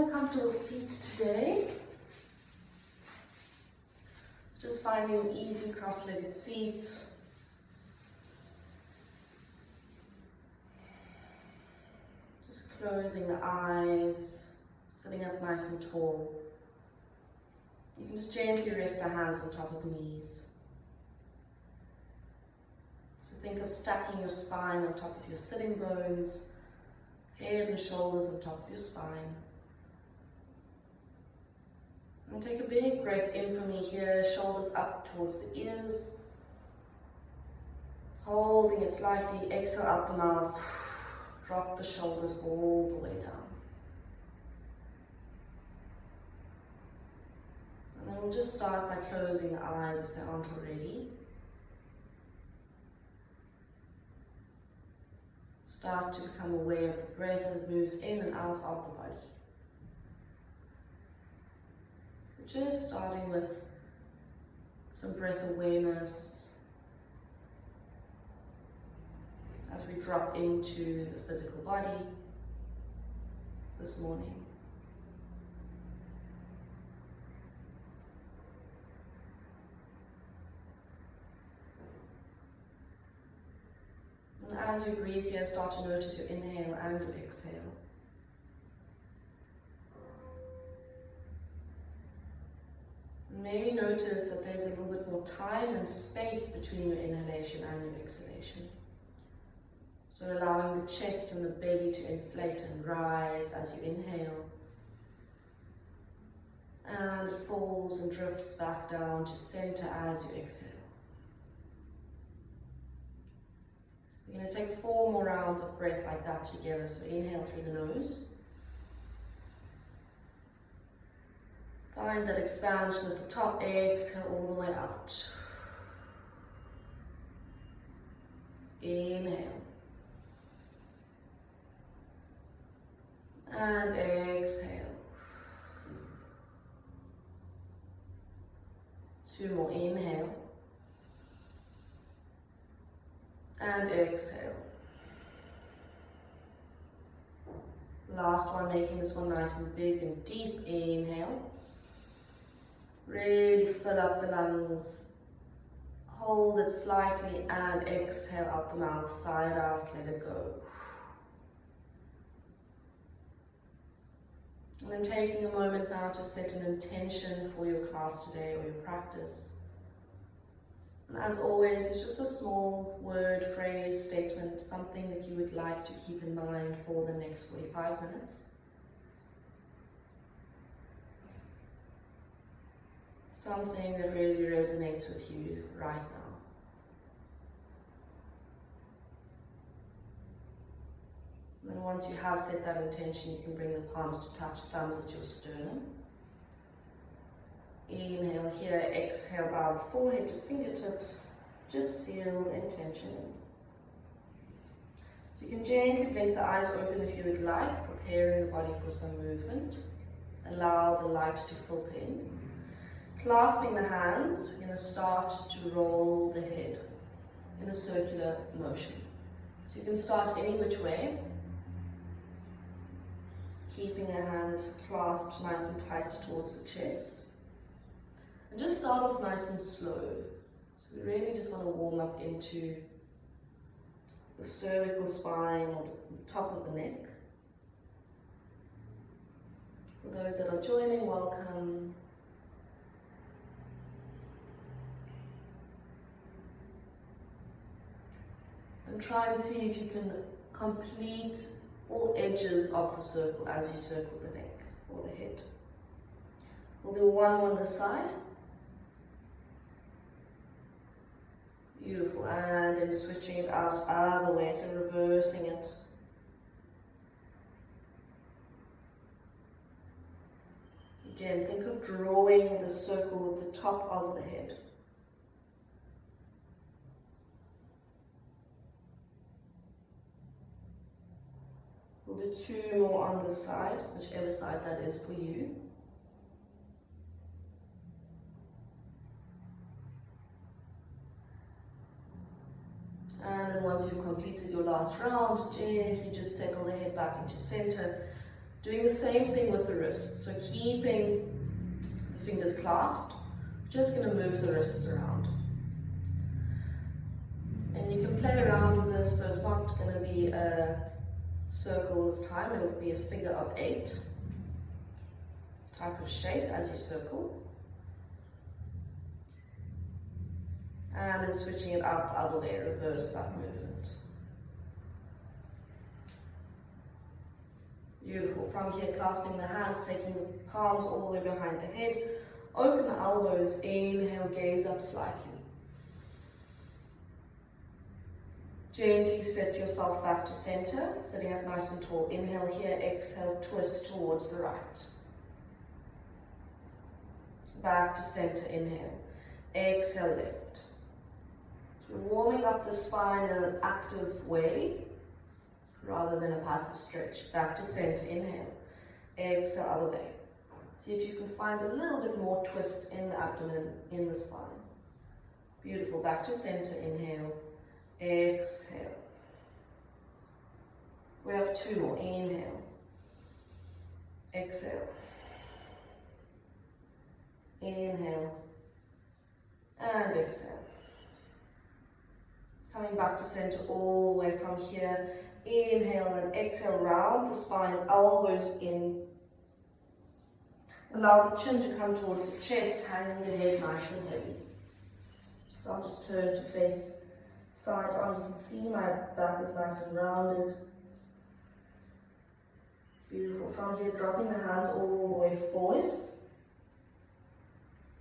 find a comfortable seat today. Just finding an easy cross-legged seat. Just closing the eyes, sitting up nice and tall. You can just gently rest the hands on top of the knees. So think of stacking your spine on top of your sitting bones, head and shoulders on top of your spine. And take a big breath in for me here, shoulders up towards the ears. Holding it slightly, exhale out the mouth, drop the shoulders all the way down. And then we'll just start by closing the eyes if they aren't already. Start to become aware of the breath as it moves in and out of the body. So just starting with some breath awareness as we drop into the physical body this morning. And as you breathe here, start to notice your inhale and your exhale. And maybe notice that there's a little bit more time and space between your inhalation and your exhalation. So allowing the chest and the belly to inflate and rise as you inhale. And it falls and drifts back down to center as you exhale. We're going to take 4 more rounds of breath like that together. So inhale through the nose. Find that expansion at the top, exhale all the way out. Inhale. And exhale. 2 more, inhale. And exhale. Last one, making this one nice and big and deep. Inhale. Really fill up the lungs. Hold it slightly and exhale out the mouth, side out, let it go. And then taking a moment now to set an intention for your class today or your practice. And as always, it's just a small word, phrase, statement, something that you would like to keep in mind for the next 45 minutes. Something that really resonates with you right now. And then once you have set that intention, you can bring the palms to touch, thumbs at your sternum. Inhale here, exhale, bow the forehead to fingertips, just seal the intention in. You can gently blink the eyes open if you would like, preparing the body for some movement. Allow the light to filter in. Clasping the hands, we're going to start to roll the head in a circular motion. So you can start any which way, keeping the hands clasped nice and tight towards the chest. And just start off nice and slow. So we really just want to warm up into the cervical spine or the top of the neck. For those that are joining, welcome. And try and see if you can complete all edges of the circle as you circle the neck or the head. We'll do one on this side. Beautiful, and then switching it out other way, so reversing it. Again, think of drawing the circle at the top of the head. We'll do 2 more on this side, whichever side that is for you. And then once you've completed your last round, gently just settle the head back into center. Doing the same thing with the wrists. So keeping the fingers clasped, just going to move the wrists around. And you can play around with this, so it's not going to be a circle this time, it will be a figure of 8 type of shape as you circle. And then switching it out the other way, reverse that movement. Beautiful. From here, clasping the hands, taking the palms all the way behind the head. Open the elbows, inhale, gaze up slightly. Gently set yourself back to center, sitting up nice and tall. Inhale here, exhale, twist towards the right. Back to center, inhale. Exhale, left. So warming up the spine in an active way, rather than a passive stretch. Back to center, inhale. Exhale, other way. See if you can find a little bit more twist in the abdomen, in the spine. Beautiful. Back to center, inhale. Exhale. We have 2 more. Inhale. Exhale. Inhale. And exhale. Coming back to center all the way from here. Inhale and exhale, round the spine, elbows in. Allow the chin to come towards the chest, hanging the head nice and heavy. So I'll just turn to face side on. You can see my back is nice and rounded. Beautiful. From here, dropping the hands all the way forward.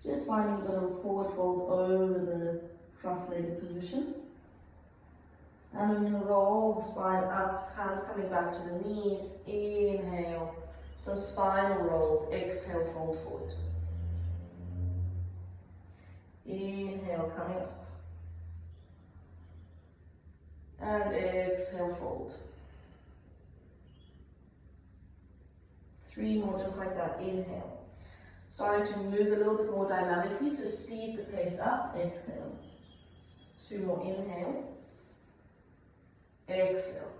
Just finding a little forward fold over the cross-legged position. And I'm going to roll the spine up, hands coming back to the knees. Inhale, some spinal rolls. Exhale, fold forward. Inhale, coming up. And exhale, fold. 3 more just like that. Inhale. Starting to move a little bit more dynamically, so speed the pace up. Exhale. 2 more. Inhale. Exhale.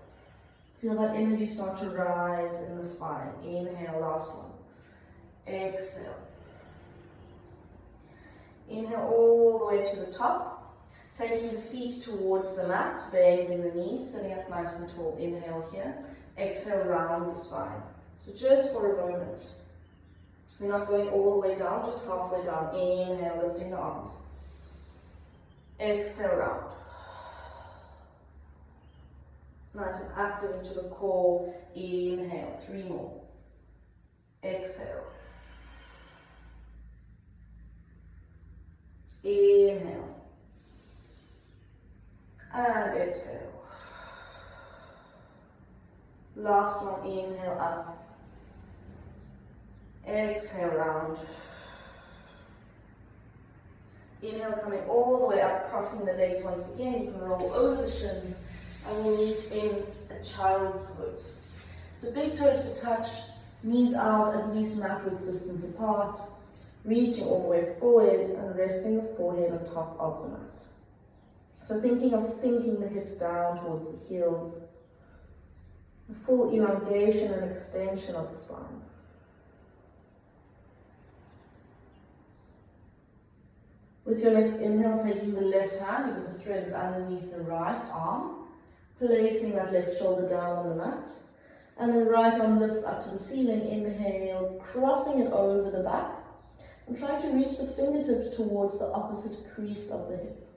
Feel that energy start to rise in the spine. Inhale, last one. Exhale. Inhale all the way to the top. Taking the feet towards the mat, bending the knees, sitting up nice and tall. Inhale here. Exhale, round the spine. So just for a moment. We're not going all the way down, just halfway down. Inhale, lifting the arms. Exhale, round. Nice and active into the core. Inhale, 3 more. Exhale. Inhale. And exhale. Last one, inhale up. Exhale, round. Inhale, coming all the way up, crossing the legs once again. You can roll over the shins. And we'll meet in a child's pose. So big toes to touch, knees out at least mat width distance apart, reaching all the way forward and resting the forehead on top of the mat. So thinking of sinking the hips down towards the heels, a full elongation and extension of the spine. With your next inhale, taking the left hand, you're going to thread it underneath the right arm, placing that left shoulder down on the mat, and then right arm lifts up to the ceiling. Inhale, crossing it over the back, and trying to reach the fingertips towards the opposite crease of the hip.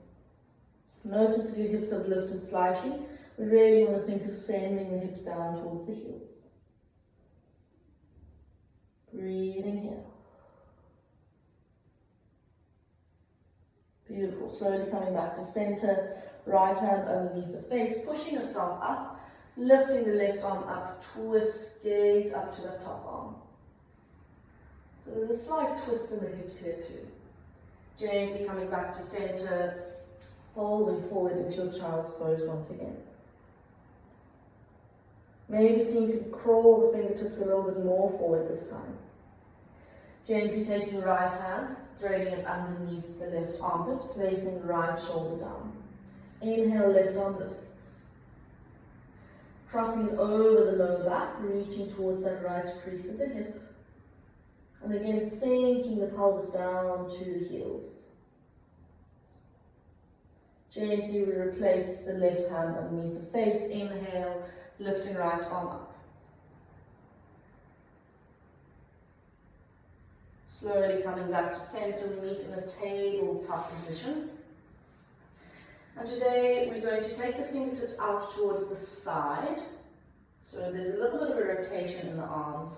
Notice if your hips have lifted slightly. We really want to think of sending the hips down towards the heels. Breathing here. Beautiful. Slowly coming back to center. Right hand underneath the face, pushing yourself up, lifting the left arm up, twist, gaze up to the top arm. So there's a slight twist in the hips here too. Gently coming back to center, folding forward into your child's pose once again. Maybe see if you can crawl the fingertips a little bit more forward this time. Gently taking the right hand, threading it underneath the left armpit, placing the right shoulder down. Inhale, left arm lifts. Crossing it over the lower back, reaching towards that right crease of the hip. And again, sinking the pelvis down to the heels. Gently we replace the left hand underneath the face. Inhale, lifting right arm up. Slowly coming back to center, we meet in a tabletop position. And today we're going to take the fingertips out towards the side. So there's a little bit of a rotation in the arms.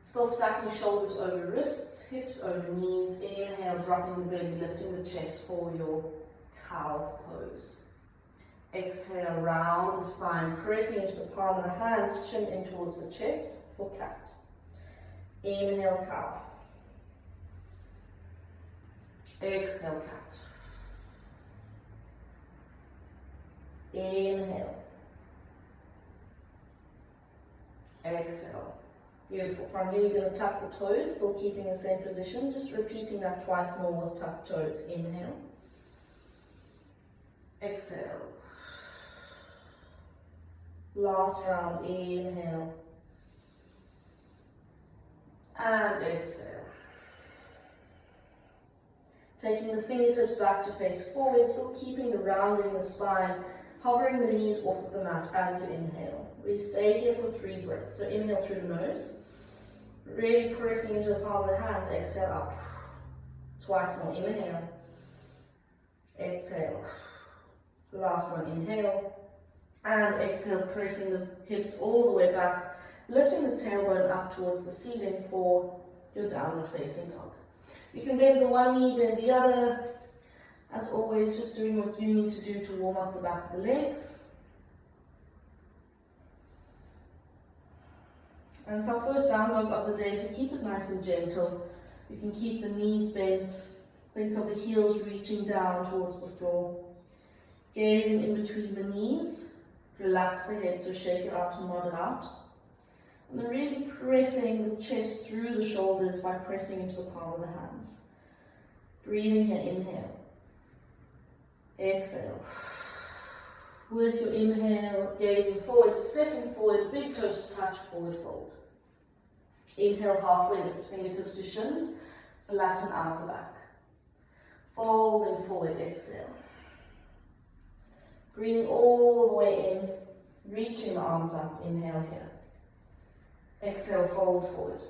Still stacking shoulders over wrists, hips over knees. Inhale, dropping the belly, lifting the chest for your cow pose. Exhale, round the spine, pressing into the palm of the hands, chin in towards the chest for cat. Inhale, cow. Exhale, cat. Inhale. Exhale. Beautiful. From here, we're going to tuck the toes, still keeping the same position. Just repeating that twice more with tucked toes. Inhale. Exhale. Last round. Inhale. And exhale. Taking the fingertips back to face forward, still keeping the rounding in the spine, hovering the knees off of the mat as you inhale. We stay here for 3 breaths. So inhale through the nose, really pressing into the palm of the hands. Exhale out. Twice more. Inhale. Exhale. Last one. Inhale. And exhale, pressing the hips all the way back, lifting the tailbone up towards the ceiling for your downward facing dog. You can bend the one knee, bend the other. As always, just doing what you need to do to warm up the back of the legs. And it's our first down dog of the day, so keep it nice and gentle. You can keep the knees bent. Think of the heels reaching down towards the floor. Gazing in between the knees. Relax the head, so shake it out and nod it out. And then really pressing the chest through the shoulders by pressing into the palm of the hands. Breathing here, inhale. Exhale. With your inhale, gazing forward, stepping forward, big toes touch, forward fold. Inhale, halfway lift, fingertips to shins, flatten out the back. Folding forward, exhale. Breathing all the way in, reaching the arms up, inhale here. Exhale, fold forward.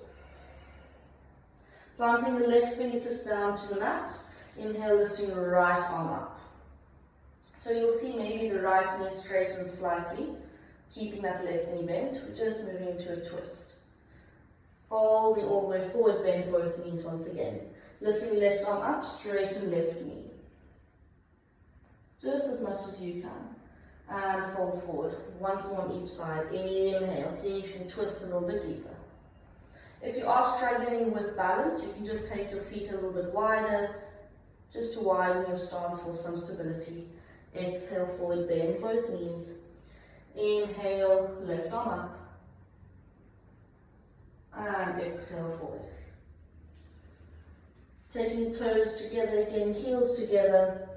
Planting the left fingertips down to the mat. Inhale, lifting the right arm up. So you'll see maybe the right knee straightens slightly, keeping that left knee bent. We're just moving into a twist. Folding all the way forward, bend both knees once again. Lifting left arm up, straighten left knee. Just as much as you can. And fold forward, once more on each side. Inhale, see if you can twist a little bit deeper. If you are struggling with balance, you can just take your feet a little bit wider, just to widen your stance for some stability. Exhale, forward, bend both knees. Inhale, left arm up. And exhale, forward. Taking toes together again, heels together.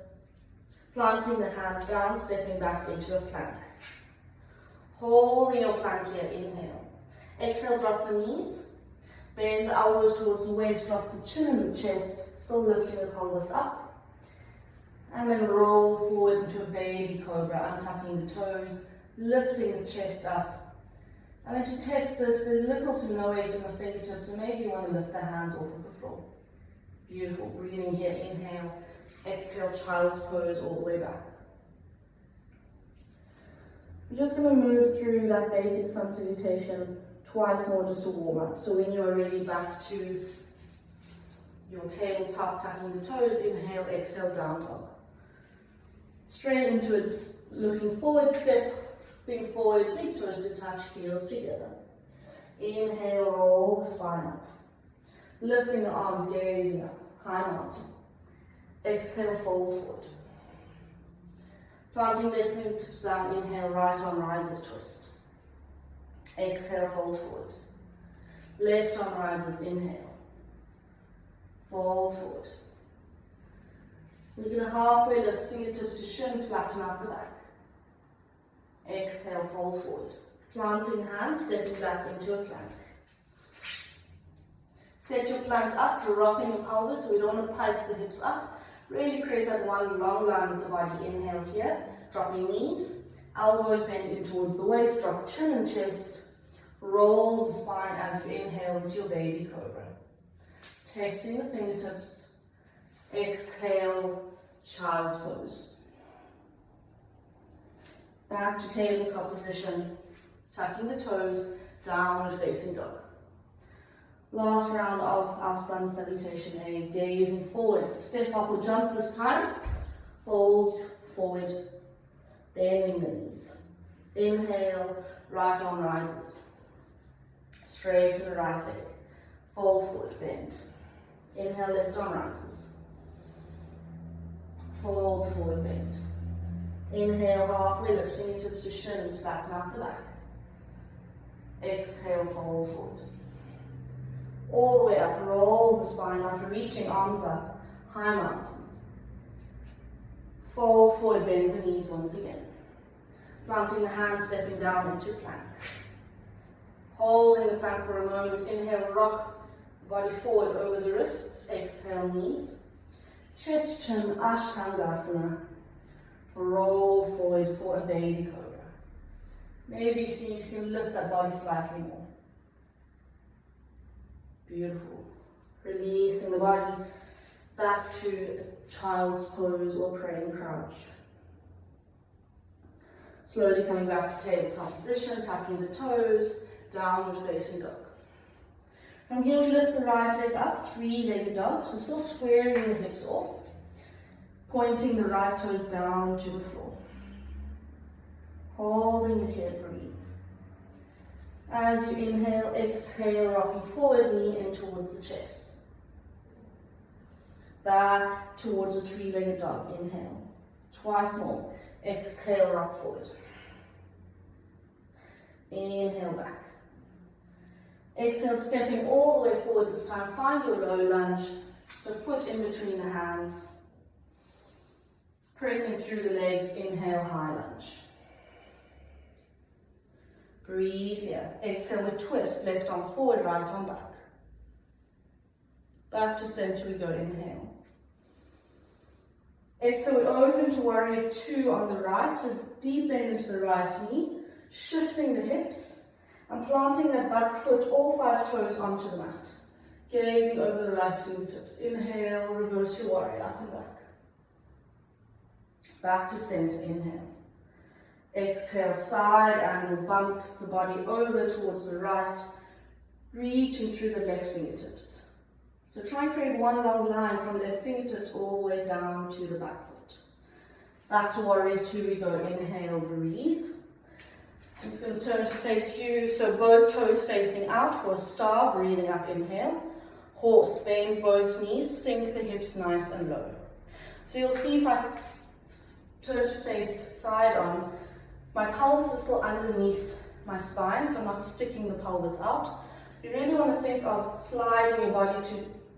Planting the hands down, stepping back into a plank. Holding your plank here, inhale. Exhale, drop the knees. Bend the elbows towards the waist, drop the chin and the chest, still lifting the pelvis up. And then roll forward into a baby cobra, untucking the toes, lifting the chest up. And then to test this, there's little to no weight in the fingertips, so maybe you want to lift the hands off of the floor. Beautiful, breathing here, inhale. Exhale, child's pose all the way back. We're just going to move through that basic sun salutation twice more just to warm up. So when you're ready, back to your tabletop, tucking the toes, inhale, exhale, down dog. Straight into it, looking forward, stepping forward, big toes to touch, heels together. Inhale, roll the spine up. Lifting the arms, gazing up, high mountain. Exhale, fold forward. Planting left fingertips down, inhale, right arm rises, twist. Exhale, fold forward. Left arm rises, inhale. Fold forward. We're going to halfway lift fingertips to shins, flatten out the back. Exhale, fold forward. Planting hands, stepping back into a plank. Set your plank up, dropping your pelvis, so we don't want to pike the hips up. Really create that one long line with the body. Inhale here, dropping knees, elbows bend in towards the waist, drop chin and chest. Roll the spine as you inhale into your baby cobra. Testing the fingertips. Exhale, child's pose. Back to tabletop position. Tucking the toes, downward facing dog. Last round of our sun salutation. Gazing forward, step up or jump this time. Fold forward, bending the knees. Inhale, right arm rises. Straight to the right leg. Fold forward, bend. Inhale, left arm rises. Fold forward, bend. Inhale, halfway lift, fingertips to shins, flatten out the back. Exhale, fold forward. All the way up, roll the spine up, reaching arms up, high mountain. Fold forward, bend the knees once again. Planting the hands, stepping down into plank. Holding the plank for a moment, inhale, rock the body forward over the wrists, exhale, knees. Chest, chin, Ashtangasana. Roll forward for a baby cobra. Maybe see if you can lift that body slightly more. Beautiful. Releasing the body back to child's pose or praying crouch. Slowly coming back to tabletop position, tucking the toes, downward facing dog. From here we lift the right leg up, three-legged dog, so still squaring the hips off, pointing the right toes down to the floor. Holding it here, breathe. As you inhale, exhale, rocking forward, knee in towards the chest. Back towards a three-legged dog, inhale. Twice more, exhale, rock forward. Inhale back. Exhale, stepping all the way forward this time. Find your low lunge, so foot in between the hands. Pressing through the legs, inhale, high lunge. Breathe here. Exhale, we twist, left arm forward, right arm back. Back to center we go, inhale. Exhale, we open to warrior two on the right, so deep bend into the right knee, shifting the hips, and planting that back foot, all five toes onto the mat. Gazing over the right fingertips. Inhale, reverse your warrior, up and back. Back to center, inhale. Exhale, side angle, bump the body over towards the right, reaching through the left fingertips. So try and create one long line from left fingertips all the way down to the back foot. Back to warrior two we go. Inhale, breathe. I'm just going to turn to face you, so both toes facing out for a star, breathing up, inhale. Horse, bend both knees, sink the hips nice and low. So you'll see if I turn to face side on, my pelvis is still underneath my spine, so I'm not sticking the pelvis out. You really want to think of sliding your body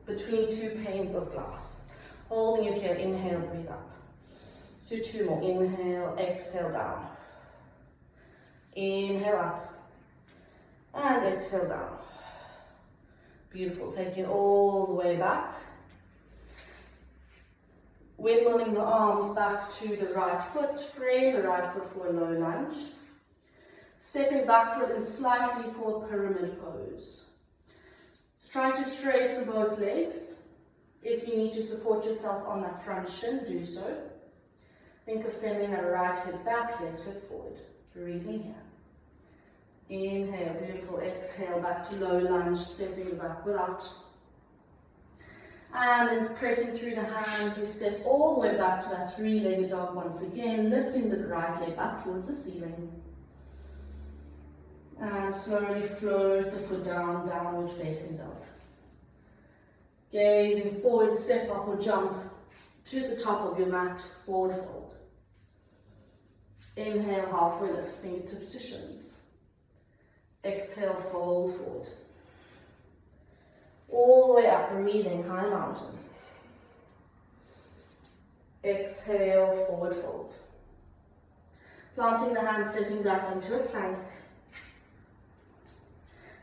between two panes of glass. Holding it here, inhale, breathe up. So two more, inhale, exhale down. Inhale up, and exhale down. Beautiful, take it all the way back. Windmilling the arms back to the right foot, frame the right foot for a low lunge. Stepping backward and slightly for a pyramid pose. Try to straighten both legs. If you need to support yourself on that front shin, do so. Think of sending that right hip back, left hip forward. Breathing here. Inhale, beautiful. Exhale, back to low lunge, stepping backward out. And then pressing through the hands, we step all the way back to that three-legged dog once again, lifting the right leg up towards the ceiling. And slowly float the foot down, downward facing dog. Gazing forward, step up or jump to the top of your mat, forward fold. Inhale, halfway lift, fingertips to shins. Exhale, fold forward. All the way up, breathing, high mountain. Exhale, forward fold. Planting the hands, stepping back into a plank.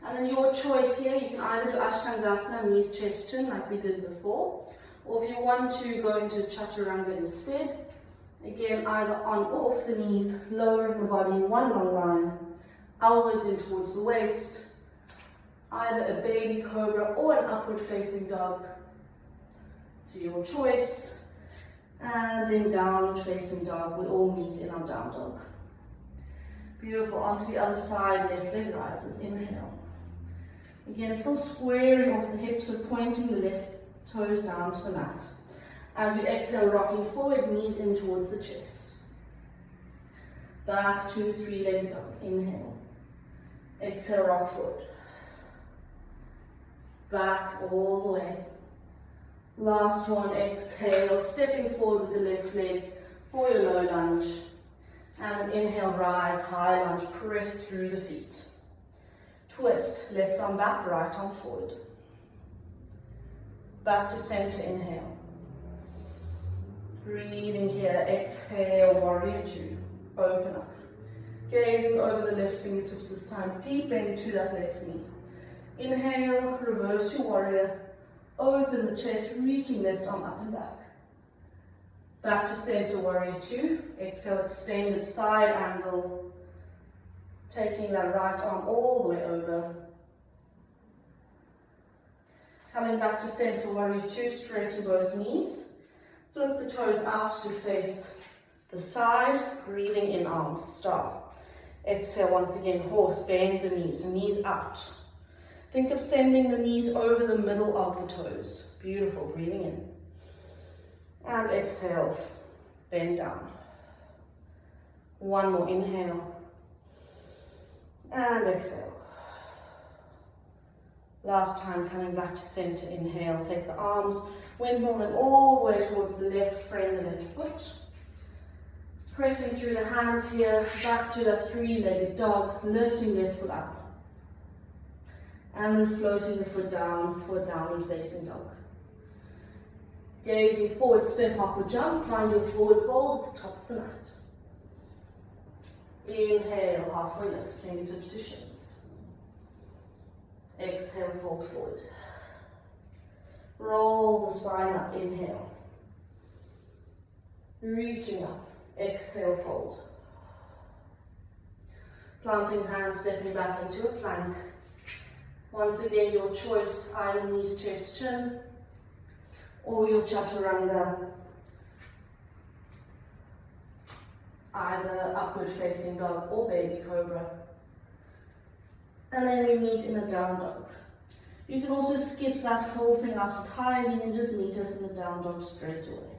And then your choice here, you can either do Ashtangasana, knees, chest, chin, like we did before, or if you want to go into Chaturanga instead, again, either on or off the knees, lowering the body in one long line, elbows in towards the waist, either a baby cobra or an upward facing dog. It's your choice. And then downward facing dog, we all meet in our down dog. Beautiful, onto the other side, left leg rises, inhale. Again, still squaring off the hips, so pointing the left toes down to the mat. As you exhale, rocking forward, knees in towards the chest. Back to three-legged dog, inhale. Exhale, rock forward. Back all the way. Last one, exhale, stepping forward with the left leg for your low lunge. And then inhale, rise, high lunge, press through the feet. Twist, left arm back, right arm forward. Back to center, inhale. Breathing here, exhale, warrior two. Open up. Gazing over the left fingertips this time, deep into that left knee. Inhale, reverse your warrior. Open the chest, reaching left arm up and back. Back to center, warrior two. Exhale, extended side angle. Taking that right arm all the way over. Coming back to center, warrior two, straighten both knees. Flip the toes out to face the side, breathing in arms, star. Exhale once again, horse, bend the knees, so knees out. Think of sending the knees over the middle of the toes. Beautiful, breathing in. And exhale, bend down. One more, inhale. And exhale. Last time, coming back to center, inhale. Take the arms, windmill them all the way towards the left, frame the left foot. Pressing through the hands here, back to the three-legged dog, lifting left foot up. And then floating the foot down for a downward facing dog. Gazing forward, step up or jump, find your forward fold at the top of the mat. Inhale, halfway lift, fingertips to shins. Exhale, fold forward. Roll the spine up, inhale. Reaching up, exhale, fold. Planting hands, stepping back into a plank. Once again, your choice, either knees, chest, chin, or your chaturanga, either upward facing dog or baby cobra. And then we meet in a down dog. You can also skip that whole thing out entirely and just meet us in the down dog straight away.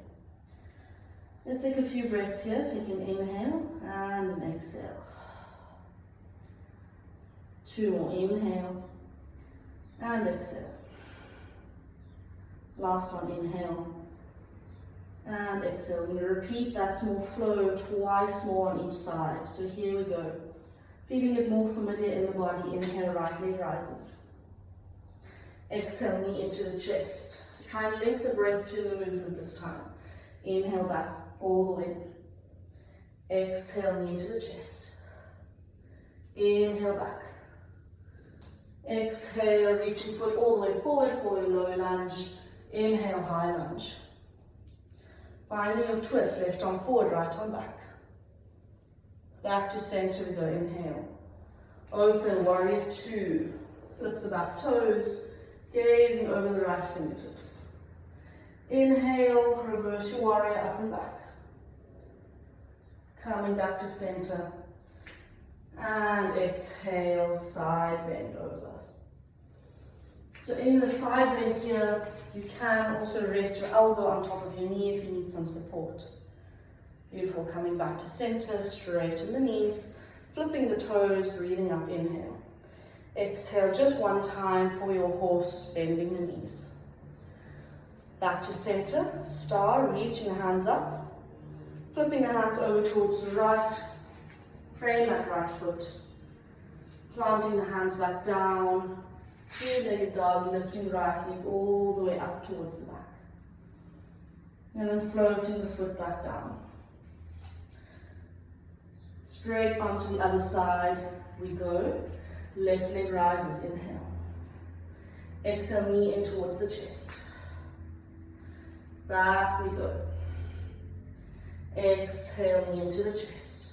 Let's take a few breaths here. Take an inhale and an exhale. Two more, inhale and exhale. Last one, inhale and exhale. We repeat that small flow twice more on each side. So here we go. Feeling it more familiar in the body. Inhale, right leg rises. Exhale, knee into the chest. So try and link the breath to the movement this time. Inhale back, all the way. Exhale, knee into the chest. Inhale back. Exhale, reaching foot all the way forward for your low lunge. Inhale, high lunge. Finding your twist, left arm forward, right arm back. Back to center we go, inhale. Open, warrior two. Flip the back toes, gazing over the right fingertips. Inhale, reverse your warrior up and back. Coming back to center. And exhale, side bend over. So in the side bend here, you can also rest your elbow on top of your knee if you need some support. Beautiful, coming back to center, straighten the knees, flipping the toes, breathing up, inhale. Exhale, just one time for your horse, bending the knees. Back to center, star, reaching the hands up, flipping the hands over towards the right, frame that right foot, planting the hands back down, three-legged dog, lifting the right leg all the way up towards the back. And then floating the foot back down. Straight onto the other side we go. Left leg rises, inhale. Exhale, knee in towards the chest. Back we go. Exhale, knee into the chest.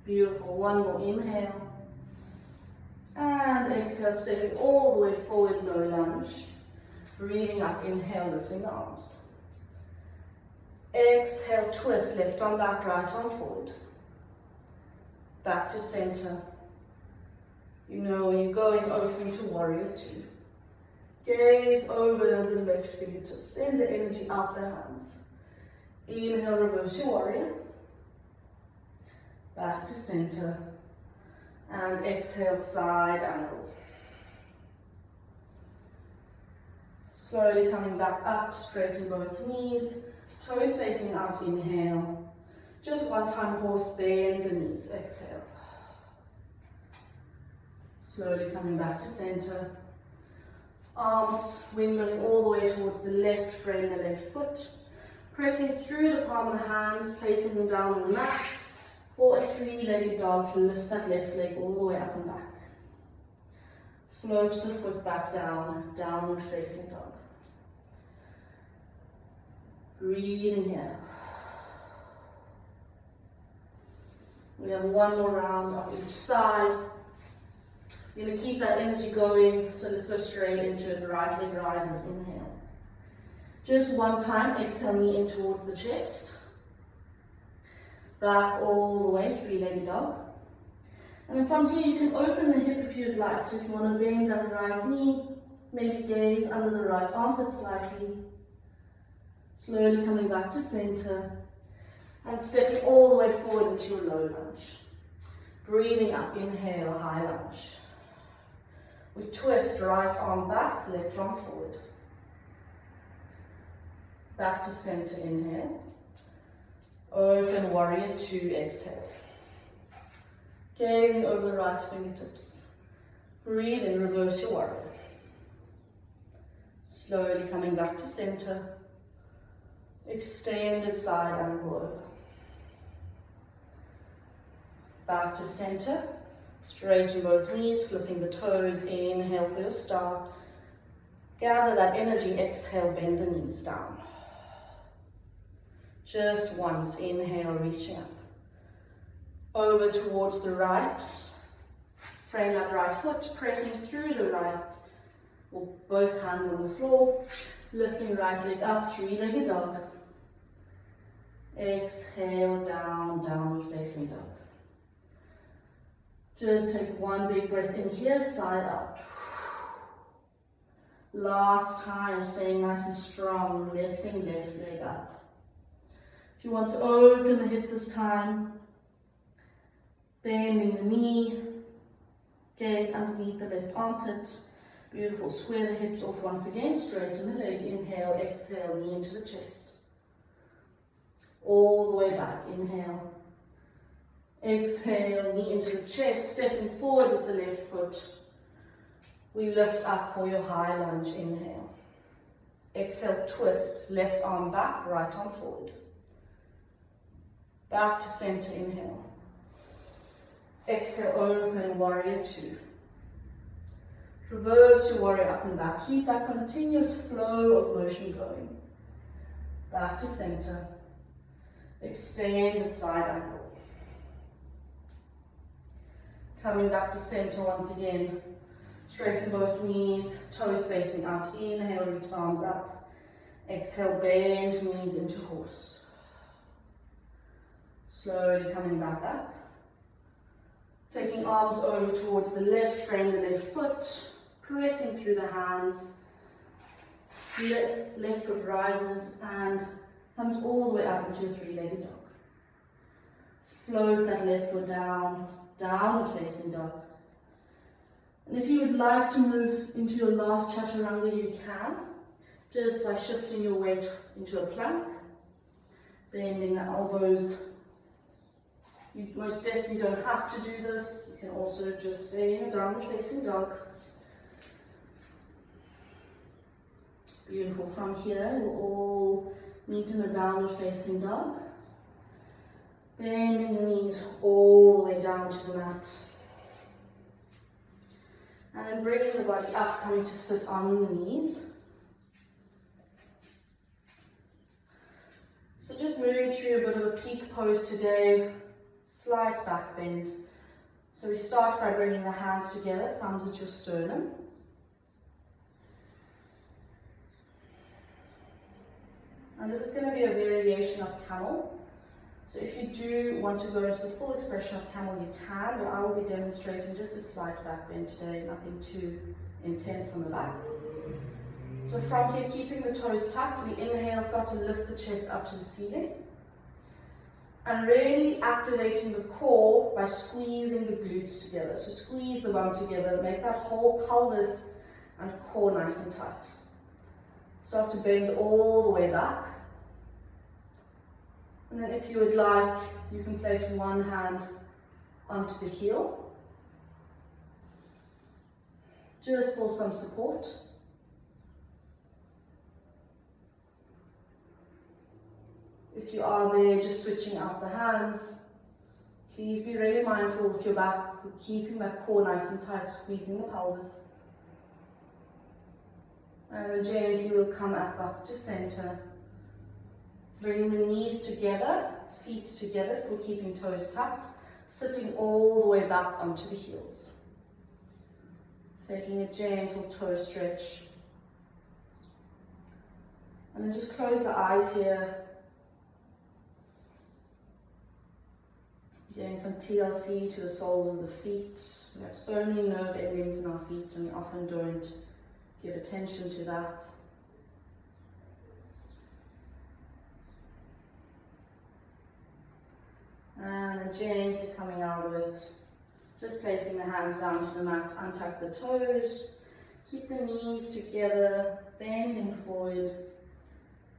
Beautiful, one more inhale. And exhale, stepping all the way forward, low lunge. Breathing up, inhale, lifting the arms. Exhale, twist, left arm back, right arm forward. Back to center. You know where you're going, open to warrior two. Gaze over the left fingertips. Send the energy out the hands. Inhale, reverse your warrior. Back to center. And exhale, side angle. Slowly coming back up, straighten both knees. Toes facing out, inhale. Just one time pause, bend the knees, exhale. Slowly coming back to center. Arms windmilling all the way towards the left, frame the left foot. Pressing through the palm of the hands, placing them down on the mat. For a three-legged dog, lift that left leg all the way up and back. Float the foot back down, downward facing dog. Breathing here. We have one more round on each side. You're going to keep that energy going, so let's go straight into it. The right leg rises, inhale. Just one time, exhale, knee in towards the chest. Back all the way, three-legged dog. And then from here, you can open the hip if you'd like. So if you want to bend at the right knee, maybe gaze under the right armpit slightly. Slowly coming back to center. And stepping all the way forward into your low lunge. Breathing up, inhale, high lunge. We twist, right arm back, left arm forward. Back to center, inhale. Open warrior two, exhale. Gazing over the right fingertips. Breathe in, reverse your warrior. Slowly coming back to center. Extended side angle over. Back to center. Straighten both knees, flipping the toes. Inhale for your start. Gather that energy, exhale, bend the knees down. Just once, inhale, reaching up. Over towards the right. Frame that right foot, pressing through the right, or both hands on the floor. Lifting right leg up, three-legged dog. Exhale, down, downward facing dog. Just take one big breath in here, side out. Last time, staying nice and strong, lifting left leg up. If you want to open the hip this time, bending the knee, gaze underneath the left armpit. Beautiful, square the hips off once again, straighten the leg, inhale, exhale, knee into the chest. All the way back, inhale. Exhale, knee into the chest, stepping forward with the left foot. We lift up for your high lunge, inhale. Exhale, twist, left arm back, right arm forward. Back to center, inhale. Exhale, open, warrior two. Reverse your warrior up and back. Keep that continuous flow of motion going. Back to center. Extended side angle. Coming back to center once again. Straighten both knees, toes facing out. Inhale, reach arms up. Exhale, bend knees into horse. Slowly coming back up. Taking arms over towards the left, frame the left foot. Pressing through the hands. Left foot rises and comes all the way up into a three-legged dog. Float that left foot down, downward facing dog. And if you would like to move into your last chaturanga, you can, just by shifting your weight into a plank, bending the elbows. You most definitely don't have to do this. You can also just stay in a downward facing dog. Beautiful. From here, we'll all meet in a downward facing dog. Bending the knees all the way down to the mat. And then bringing the body up, coming to sit on the knees. So just moving through a bit of a peak pose today, slight back bend. So we start by bringing the hands together, thumbs at your sternum. And this is going to be a variation of camel. So if you do want to go into the full expression of camel, you can, but I will be demonstrating just a slight back bend today, nothing too intense on the back. So from here, keeping the toes tucked, we inhale, start to lift the chest up to the ceiling. And really activating the core by squeezing the glutes together. So squeeze the bum together, make that whole pelvis and core nice and tight. Start to bend all the way back. And then if you would like, you can place one hand onto the heel, just for some support. If you are there, just switching out the hands. Please be really mindful with your back, keeping that core nice and tight, squeezing the pelvis. And then gently we'll come back to center. Bringing the knees together, feet together, so we're keeping toes tucked, sitting all the way back onto the heels. Taking a gentle toe stretch. And then just close the eyes here. Getting some TLC to the soles of the feet. We have so many nerve endings in our feet and we often don't give attention to that. And then gently coming out of it, just placing the hands down to the mat, untuck the toes, keep the knees together, bending forward,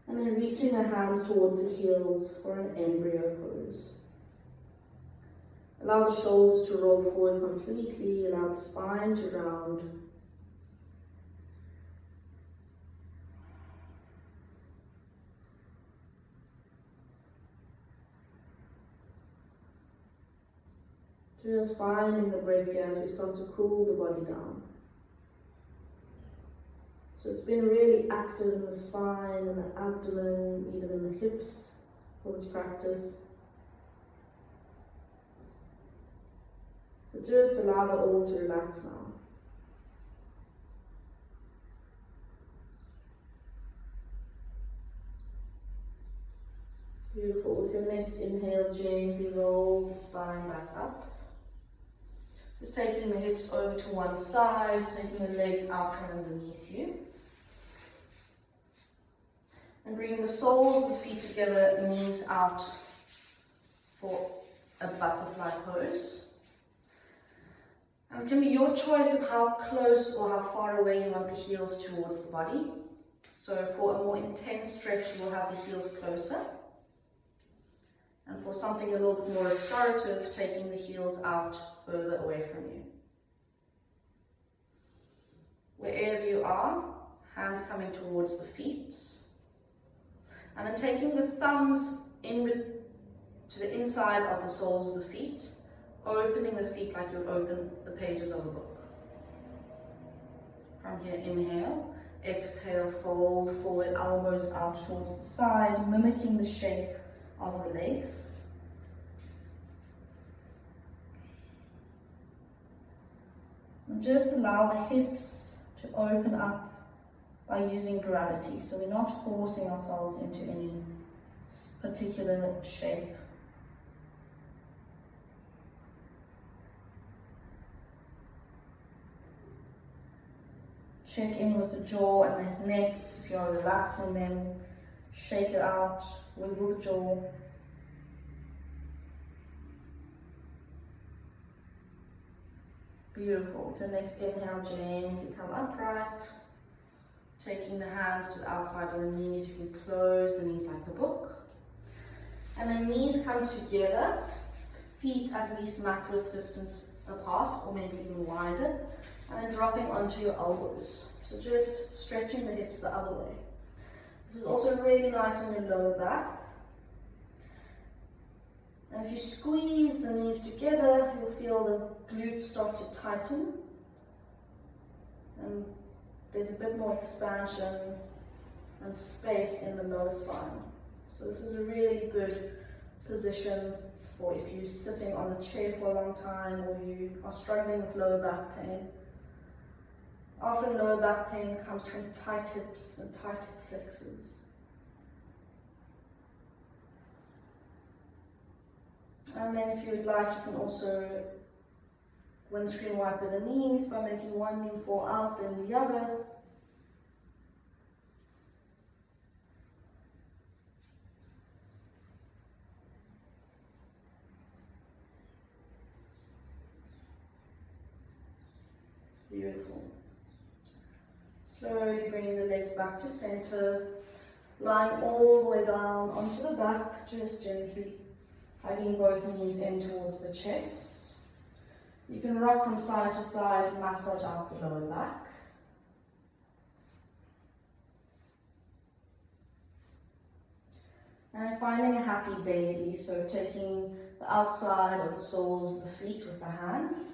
and then reaching the hands towards the heels for an embryo pose. Allow the shoulders to roll forward completely, allow the spine to round. Just finding the breath here as we start to cool the body down. So it's been really active in the spine and the abdomen, even in the hips for this practice. So just allow that all to relax now. Beautiful. With your next inhale, gently roll the spine back up. Just taking the hips over to one side, taking the legs out from underneath you. And bringing the soles of the feet together, knees out for a butterfly pose. And it can be your choice of how close or how far away you want the heels towards the body. So for a more intense stretch, you will have the heels closer. And for something a little bit more restorative, taking the heels out further away from you. Wherever you are, hands coming towards the feet. And then taking the thumbs to the inside of the soles of the feet, opening the feet like you would open the pages of a book. From here, inhale, exhale, fold forward, elbows out towards the side, mimicking the shape of the legs. And just allow the hips to open up by using gravity. So we're not forcing ourselves into any particular shape. Check in with the jaw and the neck. If you are relaxing them, shake it out, wiggle the jaw. Beautiful. With your next inhale, gently come upright. Taking the hands to the outside of the knees, you can close the knees like a book. And then knees come together, feet at least mat width distance apart, or maybe even wider. And then dropping onto your elbows. So just stretching the hips the other way. This is also really nice on your lower back. And if you squeeze the knees together, you'll feel the glutes start to tighten. And there's a bit more expansion and space in the lower spine. So this is a really good position for if you're sitting on a chair for a long time or you are struggling with lower back pain. Often lower back pain comes from tight hips and tight hip flexors. And then if you would like, you can also windscreen wiper the knees by making one knee fall out, then the other. Beautiful. Slowly bringing the legs back to center, lying all the way down onto the back, just gently hugging both knees in towards the chest. You can rock from side to side, massage out the lower back. And finding a happy baby, so taking the outside of the soles of the feet with the hands,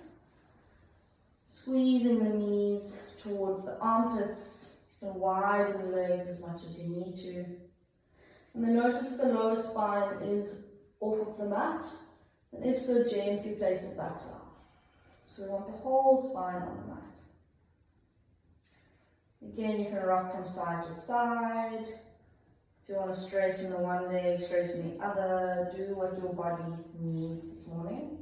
squeezing the knees towards the armpits. You can widen the legs as much as you need to. And then notice if the lower spine is off of the mat, and if so, gently place it back down. So we want the whole spine on the mat. Again, you can rock from side to side. If you want to straighten the one leg, straighten the other. Do what your body needs this morning.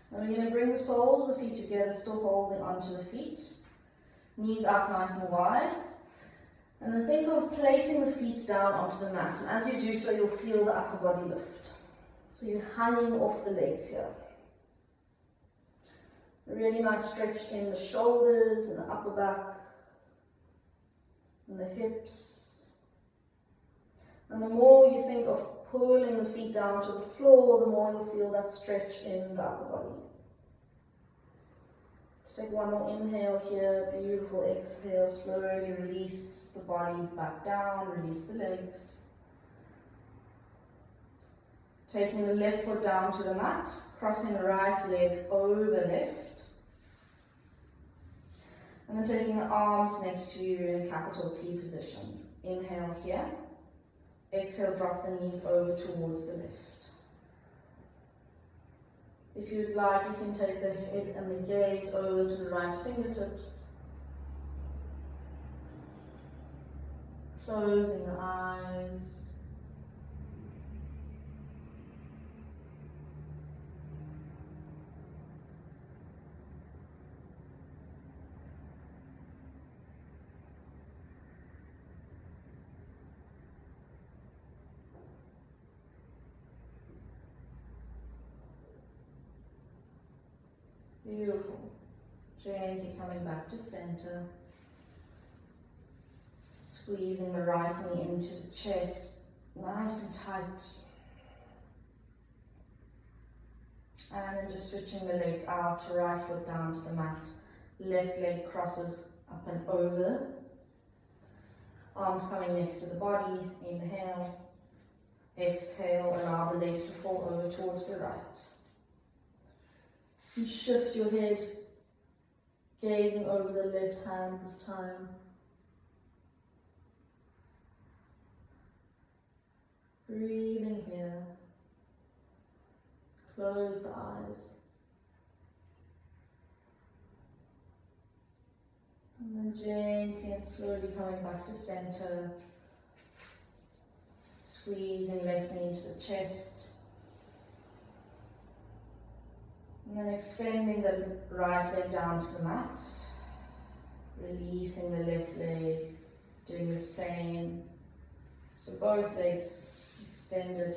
Now we're going to bring the soles of the feet together, still holding onto the feet. Knees out nice and wide. And then think of placing the feet down onto the mat. And as you do so, you'll feel the upper body lift. So you're hanging off the legs here. A really nice stretch in the shoulders and the upper back and the hips. And the more you think of pulling the feet down to the floor, the more you'll feel that stretch in the upper body. Let's take one more inhale here, beautiful exhale, slowly release the body back down, release the legs. Taking the left foot down to the mat, crossing the right leg over left. And then taking the arms next to you in a capital T position. Inhale here. Exhale, drop the knees over towards the left. If you'd like, you can take the head and the gaze over to the right fingertips. Closing the eyes. Beautiful. Gently coming back to center. Squeezing the right knee into the chest, nice and tight. And then just switching the legs out, right foot down to the mat. Left leg crosses up and over. Arms coming next to the body. Inhale. Exhale, allow the legs to fall over towards the right. And shift your head, gazing over the left hand this time. Breathing here. Close the eyes. And then gently and slowly coming back to center. Squeezing left knee into the chest. And then extending the right leg down to the mat. Releasing the left leg. Doing the same. So both legs extended.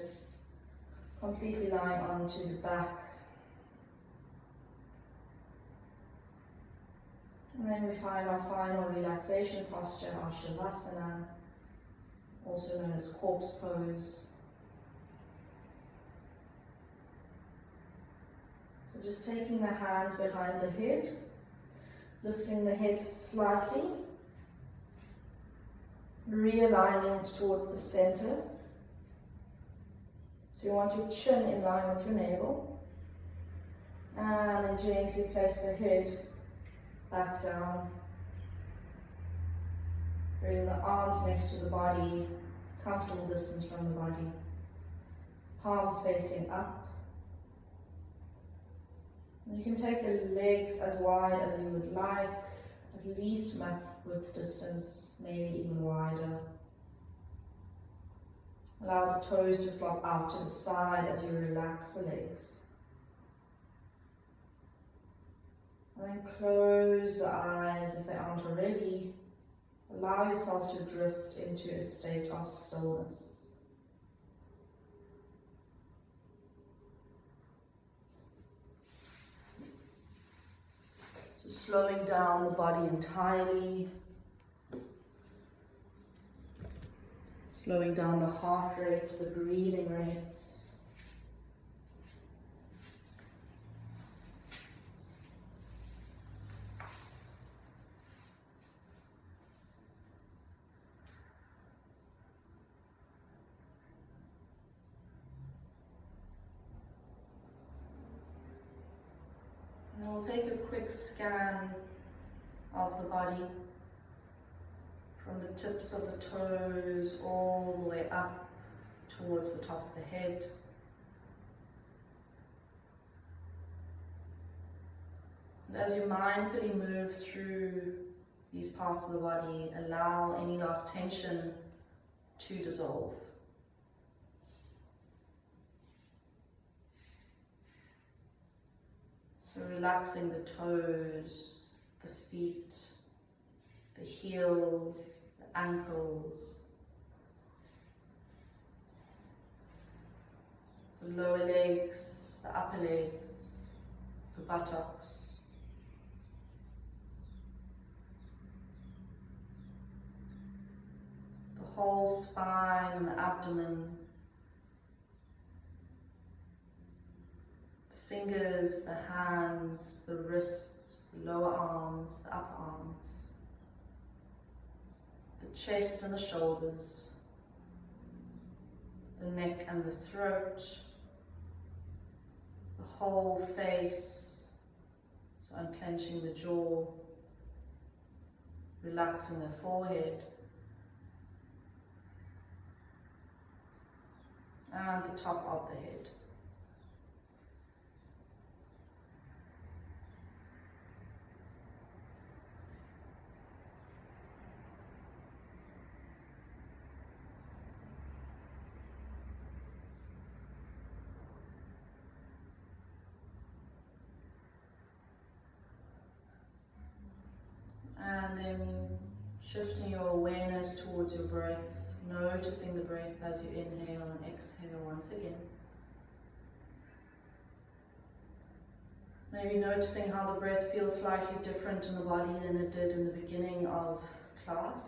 Completely lying onto the back. And then we find our final relaxation posture, our Shavasana, also known as corpse pose. So just taking the hands behind the head, Lifting the head slightly, realigning it towards the center. So you want your chin in line with your navel, and then gently place the head back down. Bring the arms next to the body, comfortable distance from the body. Palms facing up. You can take the legs as wide as you would like, at least mat width distance, maybe even wider. Allow the toes to flop out to the side as you relax the legs. And then close the eyes if they aren't already. Allow yourself to drift into a state of stillness. So slowing down the body entirely. Slowing down the heart rate, the breathing rates. And we'll take a quick scan of the body, from the tips of the toes all the way up towards the top of the head. And as you mindfully move through these parts of the body, allow any last tension to dissolve. So relaxing the toes, the feet, the heels, the ankles, the lower legs, the upper legs, the buttocks. The whole spine and the abdomen, the fingers, the hands, the wrists, the lower arms, the upper arms, the chest and the shoulders, the neck and the throat, the whole face, so unclenching the jaw, relaxing the forehead, and the top of the head. And then shifting your awareness towards your breath, noticing the breath as you inhale and exhale once again. Maybe noticing how the breath feels slightly different in the body than it did in the beginning of class.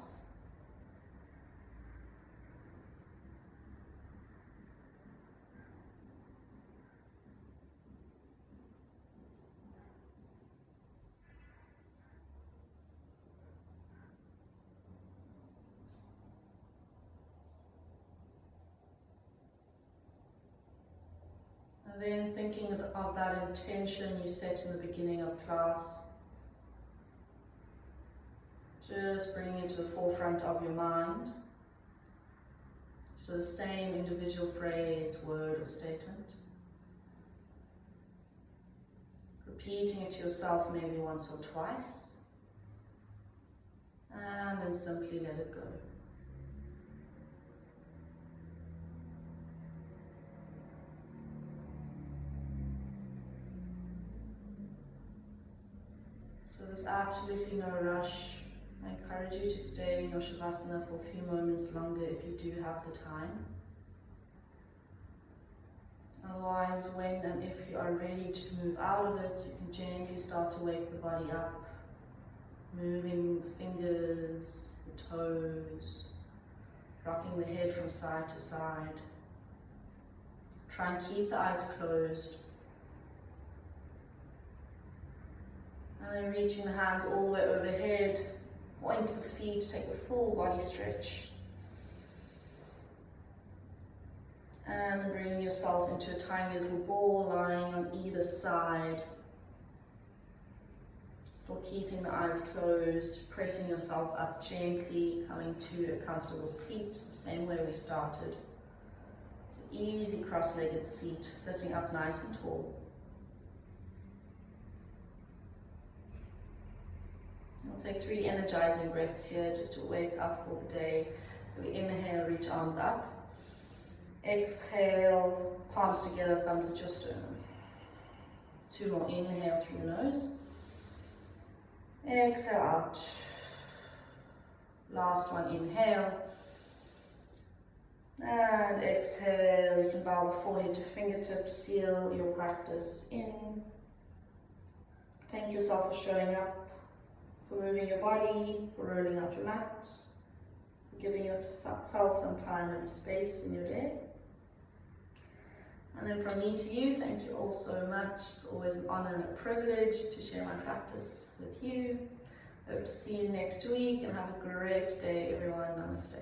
And then thinking of that intention you set in the beginning of class, just bringing it to the forefront of your mind. So the same individual phrase, word or statement. Repeating it to yourself maybe once or twice. And then simply let it go. So there's absolutely no rush. I encourage you to stay in your Shavasana for a few moments longer if you do have the time. Otherwise, when and if you are ready to move out of it, you can gently start to wake the body up, moving the fingers, the toes, rocking the head from side to side. Try and keep the eyes closed. And then reaching the hands all the way overhead, point the feet, take a full body stretch. And then bringing yourself into a tiny little ball lying on either side. Still keeping the eyes closed, pressing yourself up gently, coming to a comfortable seat, the same way we started. So easy cross-legged seat, sitting up nice and tall. We'll take 3 energizing breaths here just to wake up for the day. So we inhale, reach arms up. Exhale, palms together, thumbs at your sternum. 2 more, inhale through the nose. Exhale out. Last one, inhale. And exhale, you can bow the forehead to fingertips, seal your practice in. Thank yourself for showing up, for moving your body, for rolling out your mat, for giving yourself some time and space in your day. And then from me to you, thank you all so much. It's always an honor and a privilege to share my practice with you. Hope to see you next week and have a great day, everyone. Namaste.